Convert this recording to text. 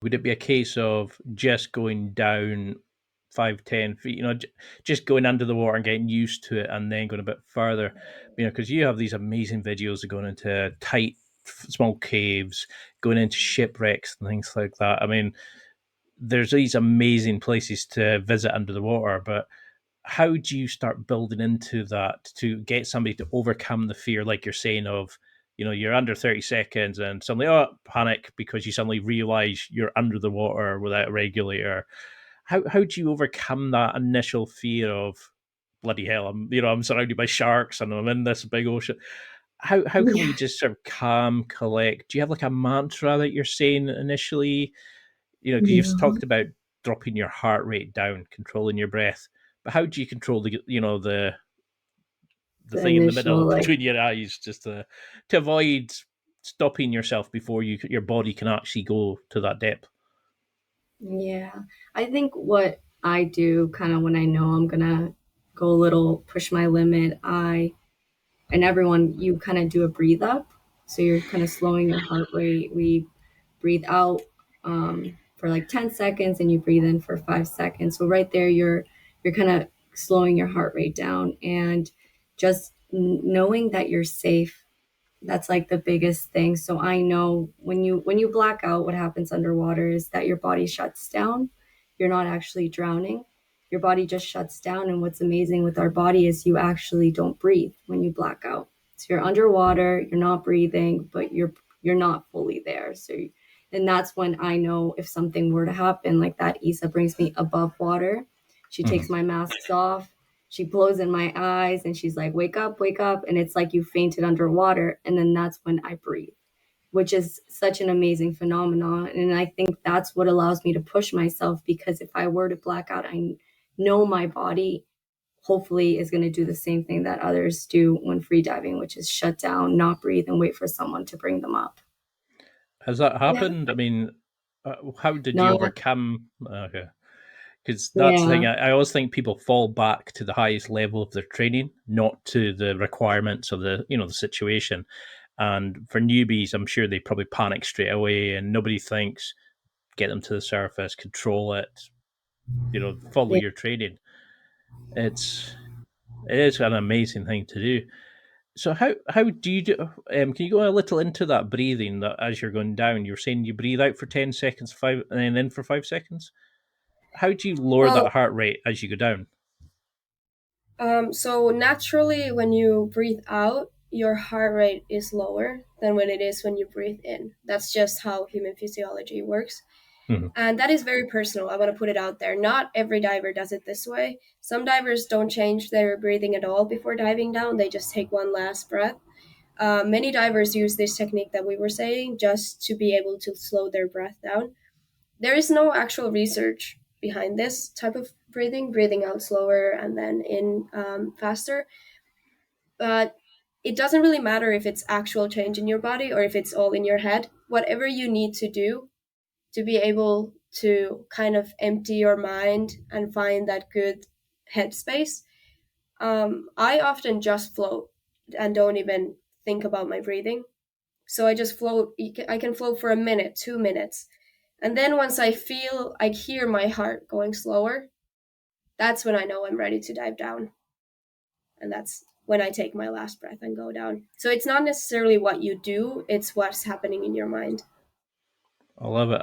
Would it be a case of just going down 5, 10 feet, just going under the water and getting used to it and then going a bit further? Because you have these amazing videos of going into tight, small caves, going into shipwrecks and things like that. I mean, there's these amazing places to visit under the water, but how do you start building into that to get somebody to overcome the fear, like you're saying, of you're under 30 seconds and suddenly panic because you suddenly realize you're under the water without a regulator? How do you overcome that initial fear of, bloody hell, I'm surrounded by sharks and I'm in this big ocean? How can we Yeah. just sort of calm, collect? Do you have like a mantra that you're saying initially? Because you've Yeah. talked about dropping your heart rate down, controlling your breath, but how do you control the The thing in the initial middle like between your eyes, just to avoid stopping yourself before your body can actually go to that depth? yeah. I think what I do kind of when I know I'm gonna go a little push my limit, and everyone you kind of do a breathe up. So you're kind of slowing your heart rate. We breathe out for like 10 seconds and you breathe in for 5 seconds. So right there you're kind of slowing your heart rate down and just knowing that you're safe. That's like the biggest thing. So I know when you black out, what happens underwater is that your body shuts down. You're not actually drowning. Your body just shuts down. And what's amazing with our body is you actually don't breathe when you black out. So you're underwater, you're not breathing, but you're not fully there. And that's when I know if something were to happen, like that Isa brings me above water. She takes Mhm. my masks off, she blows in my eyes and she's like, wake up, wake up. And it's like you fainted underwater. And then that's when I breathe, which is such an amazing phenomenon. And I think that's what allows me to push myself because if I were to black out, I know my body hopefully is going to do the same thing that others do when free diving, which is shut down, not breathe, and wait for someone to bring them up. Has that Yeah. happened? I mean, how did you No, overcome? Okay, because that's the thing. yeah. I always think people fall back to the highest level of their training, not to the requirements of the situation. And for newbies, I'm sure they probably panic straight away, and nobody thinks, get them to the surface, control it, follow Yeah. your training. It's it is an amazing thing to do. So how do you do? Can you go a little into that breathing? That as you're going down, you're saying you breathe out for 10 seconds, five, and then in for 5 seconds. How do you lower Well, that heart rate as you go down? so naturally, when you breathe out, your heart rate is lower than when it is when you breathe in. That's just how human physiology works. Mhm. And that is very personal. I want to put it out there. Not every diver does it this way. Some divers don't change their breathing at all before diving down, they just take one last breath. Many divers use this technique that we were saying just to be able to slow their breath down. There is no actual research behind this type of breathing out slower and then in faster. But it doesn't really matter if it's actual change in your body or if it's all in your head. Whatever you need to do to be able to kind of empty your mind and find that good headspace. I often just float and don't even think about my breathing. So I just float. I can float for a minute, 2 minutes. And then once I hear my heart going slower, that's when I know I'm ready to dive down. And that's when I take my last breath and go down. So it's not necessarily what you do, it's what's happening in your mind. I love it.